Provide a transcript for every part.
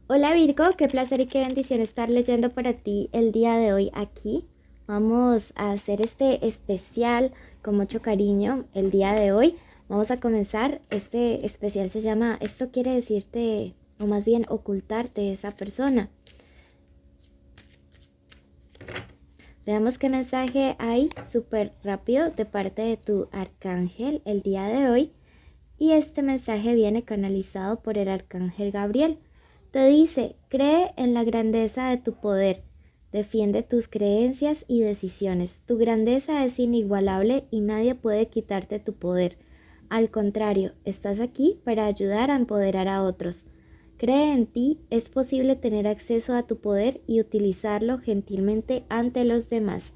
Hola Virgo, qué placer y qué bendición estar leyendo para ti el día de hoy aquí. Vamos a hacer este especial con mucho cariño el día de hoy. Vamos a comenzar. Este especial se llama Esto quiere decirte, o más bien ocultarte de esa persona. Veamos qué mensaje hay súper rápido de parte de tu arcángel el día de hoy. Y este mensaje viene canalizado por el arcángel Gabriel. Te dice, cree en la grandeza de tu poder, defiende tus creencias y decisiones. Tu grandeza es inigualable y nadie puede quitarte tu poder. Al contrario, estás aquí para ayudar a empoderar a otros. Cree en ti, es posible tener acceso a tu poder y utilizarlo gentilmente ante los demás.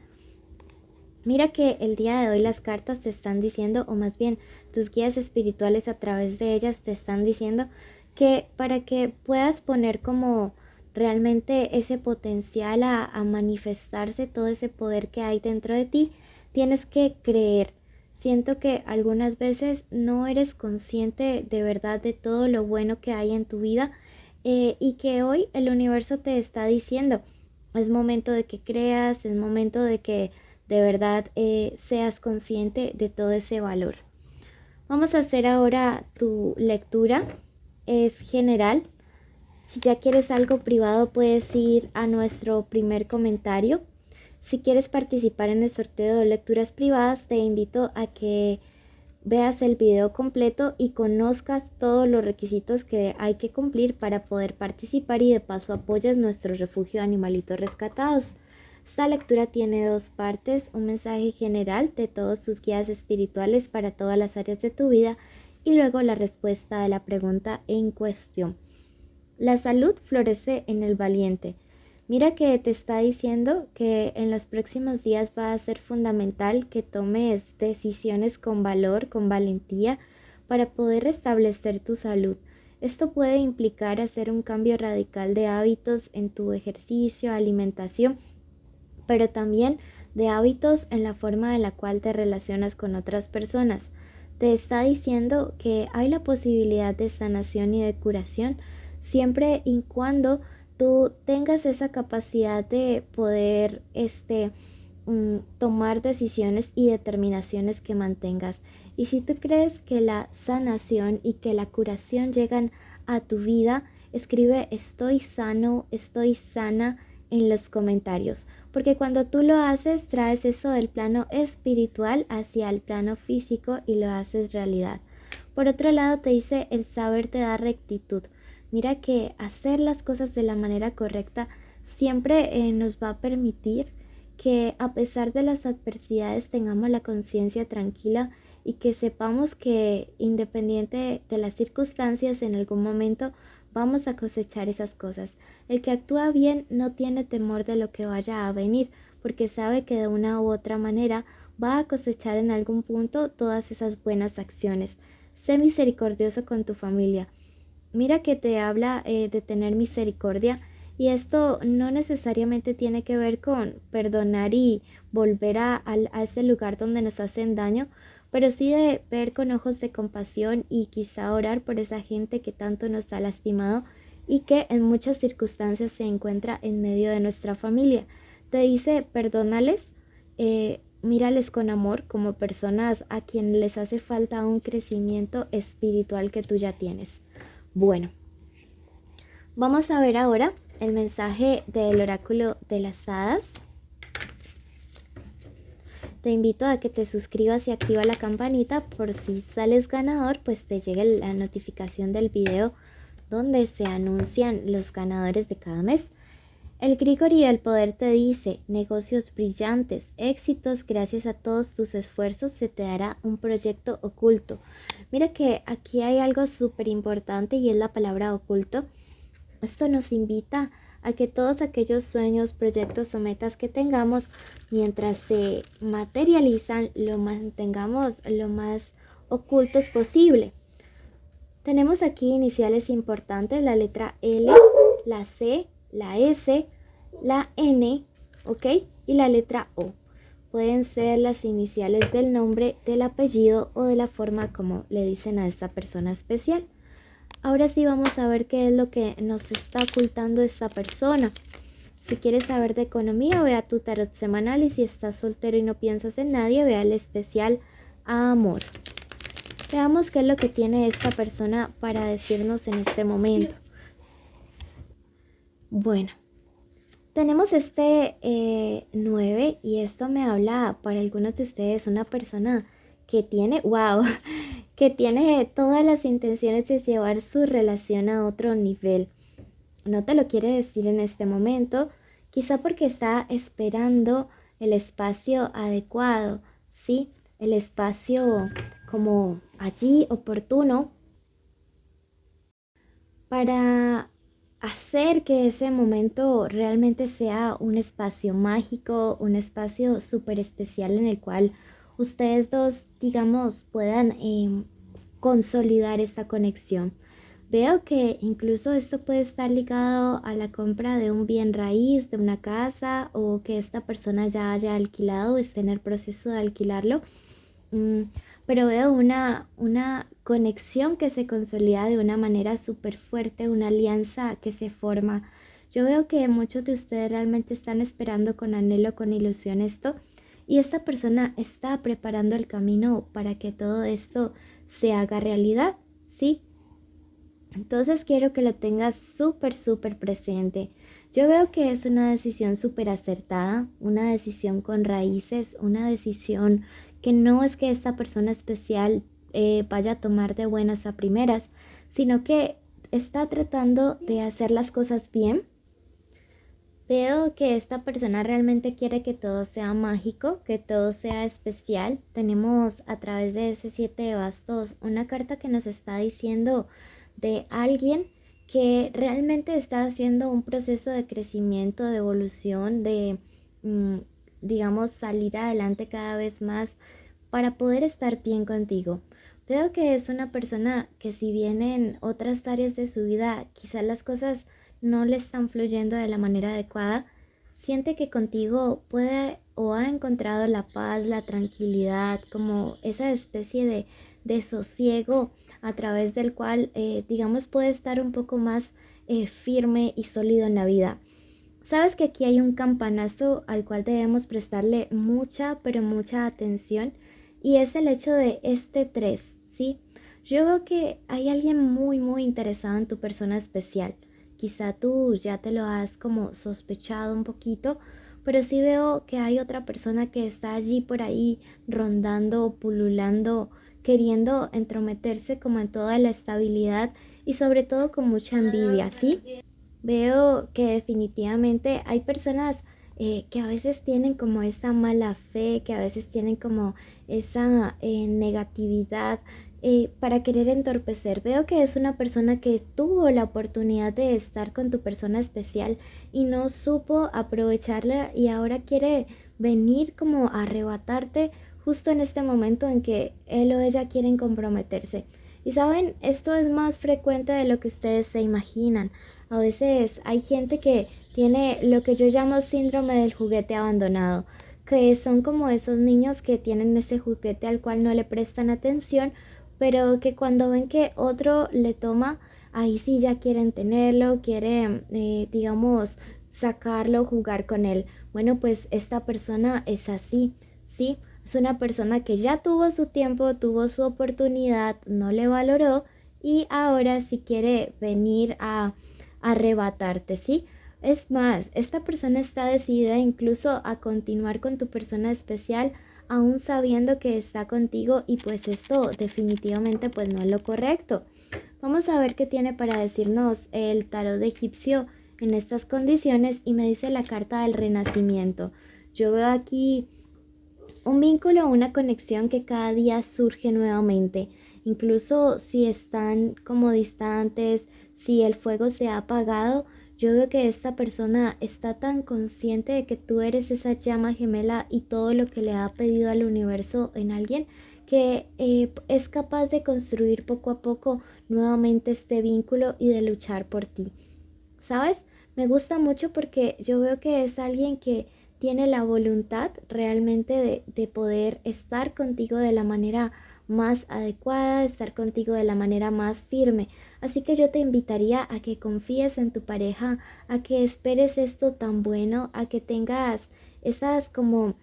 Mira que el día de hoy las cartas te están diciendo, o más bien tus guías espirituales a través de ellas te están diciendo que para que puedas poner como realmente ese potencial a manifestarse, todo ese poder que hay dentro de ti, tienes que creer. Siento que algunas veces no eres consciente de verdad de todo lo bueno que hay en tu vida, y que hoy el universo te está diciendo, es momento de que creas, es momento de que de verdad seas consciente de todo ese valor. Vamos a hacer ahora tu lectura. Es general. Si ya quieres algo privado, puedes ir a nuestro primer comentario. Si quieres participar en el sorteo de lecturas privadas, te invito a que veas el video completo y conozcas todos los requisitos que hay que cumplir para poder participar, y de paso apoyas nuestro refugio de animalitos rescatados. Esta lectura tiene dos partes: un mensaje general de todos tus guías espirituales para todas las áreas de tu vida y luego la respuesta a la pregunta en cuestión. La salud florece en el valiente. Mira que te está diciendo que en los próximos días va a ser fundamental que tomes decisiones con valor, con valentía, para poder restablecer tu salud. Esto puede implicar hacer un cambio radical de hábitos en tu ejercicio, alimentación, pero también de hábitos en la forma en la cual te relacionas con otras personas. Te está diciendo que hay la posibilidad de sanación y de curación siempre y cuando tú tengas esa capacidad de poder tomar decisiones y determinaciones que mantengas. Y si tú crees que la sanación y que la curación llegan a tu vida, escribe estoy sano, estoy sana en los comentarios, porque cuando tú lo haces traes eso del plano espiritual hacia el plano físico y lo haces realidad. Por otro lado, te dice el saber te da rectitud. Mira que hacer las cosas de la manera correcta siempre nos va a permitir que a pesar de las adversidades tengamos la conciencia tranquila y que sepamos que independiente de las circunstancias en algún momento vamos a cosechar esas cosas. El que actúa bien no tiene temor de lo que vaya a venir, porque sabe que de una u otra manera va a cosechar en algún punto todas esas buenas acciones. Sé misericordioso con tu familia. Mira que te habla de tener misericordia, y esto no necesariamente tiene que ver con perdonar y volver a ese lugar donde nos hacen daño, pero sí de ver con ojos de compasión y quizá orar por esa gente que tanto nos ha lastimado y que en muchas circunstancias se encuentra en medio de nuestra familia. Te dice, perdónales, mírales con amor como personas a quien les hace falta un crecimiento espiritual que tú ya tienes. Bueno, vamos a ver ahora el mensaje del oráculo de las hadas. Te invito a que te suscribas y activa la campanita por si sales ganador, pues te llegue la notificación del video donde se anuncian los ganadores de cada mes. El Grigori del Poder te dice, negocios brillantes, éxitos, gracias a todos tus esfuerzos se te dará un proyecto oculto. Mira que aquí hay algo súper importante y es la palabra oculto. Esto nos invita a que todos aquellos sueños, proyectos o metas que tengamos, mientras se materializan, lo mantengamos lo más ocultos posible. Tenemos aquí iniciales importantes: la letra L, la C, la S, la N, ¿ok? Y la letra O. Pueden ser las iniciales del nombre, del apellido o de la forma como le dicen a esta persona especial. Ahora sí vamos a ver qué es lo que nos está ocultando esta persona. Si quieres saber de economía, vea tu tarot semanal, y si estás soltero y no piensas en nadie, vea el especial amor. Veamos qué es lo que tiene esta persona para decirnos en este momento. Bueno, tenemos este 9, y esto me habla para algunos de ustedes una persona que tiene, wow, que tiene todas las intenciones de llevar su relación a otro nivel. No te lo quiere decir en este momento, quizá porque está esperando el espacio adecuado, ¿sí? El espacio como allí oportuno para hacer que ese momento realmente sea un espacio mágico, un espacio súper especial en el cual ustedes dos, digamos, puedan consolidar esta conexión. Veo que incluso esto puede estar ligado a la compra de un bien raíz, de una casa, o que esta persona ya haya alquilado o esté en el proceso de alquilarlo. Mm, pero veo una conexión que se consolida de una manera súper fuerte, una alianza que se forma. Yo veo que muchos de ustedes realmente están esperando con anhelo, con ilusión esto, y esta persona está preparando el camino para que todo esto se haga realidad, ¿sí? Entonces quiero que lo tengas súper, súper presente. Yo veo que es una decisión súper acertada, una decisión con raíces, una decisión que no es que esta persona especial vaya a tomar de buenas a primeras, sino que está tratando de hacer las cosas bien. Veo que esta persona realmente quiere que todo sea mágico, que todo sea especial. Tenemos a través de ese 7 de bastos una carta que nos está diciendo de alguien que realmente está haciendo un proceso de crecimiento, de evolución, de, mm, digamos, salir adelante cada vez más para poder estar bien contigo. Veo que es una persona que, si bien en otras áreas de su vida quizás las cosas no le están fluyendo de la manera adecuada, siente que contigo puede o ha encontrado la paz, la tranquilidad, como esa especie de sosiego a través del cual, digamos, puede estar un poco más firme y sólido en la vida. Sabes que aquí hay un campanazo al cual debemos prestarle mucha, pero mucha atención, y es el hecho de este 3, ¿sí? Yo veo que hay alguien muy, muy interesado en tu persona especial. Quizá tú ya te lo has como sospechado un poquito, pero sí veo que hay otra persona que está allí por ahí rondando, pululando, queriendo entrometerse como en toda la estabilidad, y sobre todo con mucha envidia, ¿sí? Veo que definitivamente hay personas que a veces tienen como esa mala fe, que a veces tienen como esa negatividad para querer entorpecer. Veo que es una persona que tuvo la oportunidad de estar con tu persona especial y no supo aprovecharla, y ahora quiere venir como a arrebatarte justo en este momento en que él o ella quieren comprometerse. Y saben, esto es más frecuente de lo que ustedes se imaginan. A veces hay gente que tiene lo que yo llamo síndrome del juguete abandonado, que son como esos niños que tienen ese juguete al cual no le prestan atención, pero que cuando ven que otro le toma, ahí sí ya quieren tenerlo, quieren, digamos, sacarlo, jugar con él. Bueno, pues esta persona es así, ¿sí? Es una persona que ya tuvo su tiempo, tuvo su oportunidad, no le valoró, y ahora sí quiere venir a arrebatarte, ¿sí? Es más, esta persona está decidida incluso a continuar con tu persona especial, aún sabiendo que está contigo, y pues esto definitivamente pues no es lo correcto. Vamos a ver qué tiene para decirnos el tarot de egipcio en estas condiciones, y me dice la carta del renacimiento. Yo veo aquí un vínculo, una conexión que cada día surge nuevamente, incluso si están como distantes, si el fuego se ha apagado. Yo veo que esta persona está tan consciente de que tú eres esa llama gemela y todo lo que le ha pedido al universo en alguien, que es capaz de construir poco a poco nuevamente este vínculo y de luchar por ti. ¿Sabes? Me gusta mucho porque yo veo que es alguien que tiene la voluntad realmente de poder estar contigo de la manera más adecuada, estar contigo de la manera más firme. Así que yo te invitaría a que confíes en tu pareja, a que esperes esto tan bueno, a que tengas esas como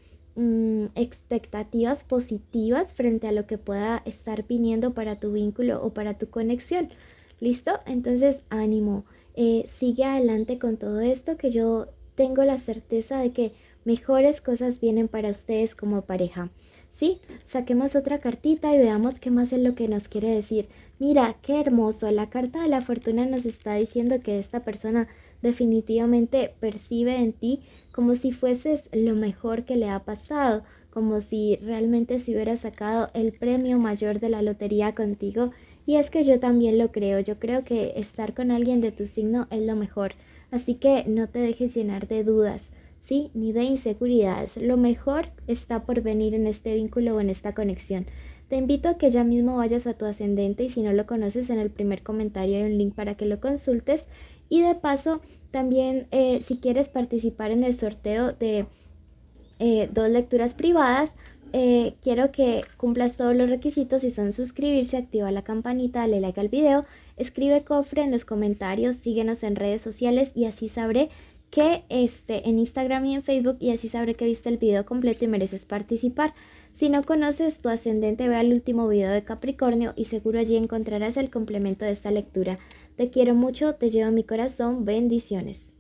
expectativas positivas frente a lo que pueda estar viniendo para tu vínculo o para tu conexión. ¿Listo? Entonces, ánimo. Sigue adelante con todo esto, que yo tengo la certeza de que mejores cosas vienen para ustedes como pareja. ¿Sí? Saquemos otra cartita y veamos qué más es lo que nos quiere decir. Mira, qué hermoso. La carta de la fortuna nos está diciendo que esta persona definitivamente percibe en ti como si fueses lo mejor que le ha pasado, como si realmente se hubiera sacado el premio mayor de la lotería contigo. Y es que yo también lo creo, yo creo que estar con alguien de tu signo es lo mejor, así que no te dejes llenar de dudas, ¿sí? Ni de inseguridades, lo mejor está por venir en este vínculo o en esta conexión. Te invito a que ya mismo vayas a tu ascendente y si no lo conoces en el primer comentario hay un link para que lo consultes y de paso también si quieres participar en el sorteo de 2 lecturas privadas, quiero que cumplas todos los requisitos y son suscribirse, activa la campanita, dale like al video, escribe cofre en los comentarios, síguenos en redes sociales y así sabré que en Instagram y en Facebook y así sabré que viste el video completo y mereces participar. Si no conoces tu ascendente, ve al último video de Capricornio y seguro allí encontrarás el complemento de esta lectura. Te quiero mucho, te llevo a mi corazón, bendiciones.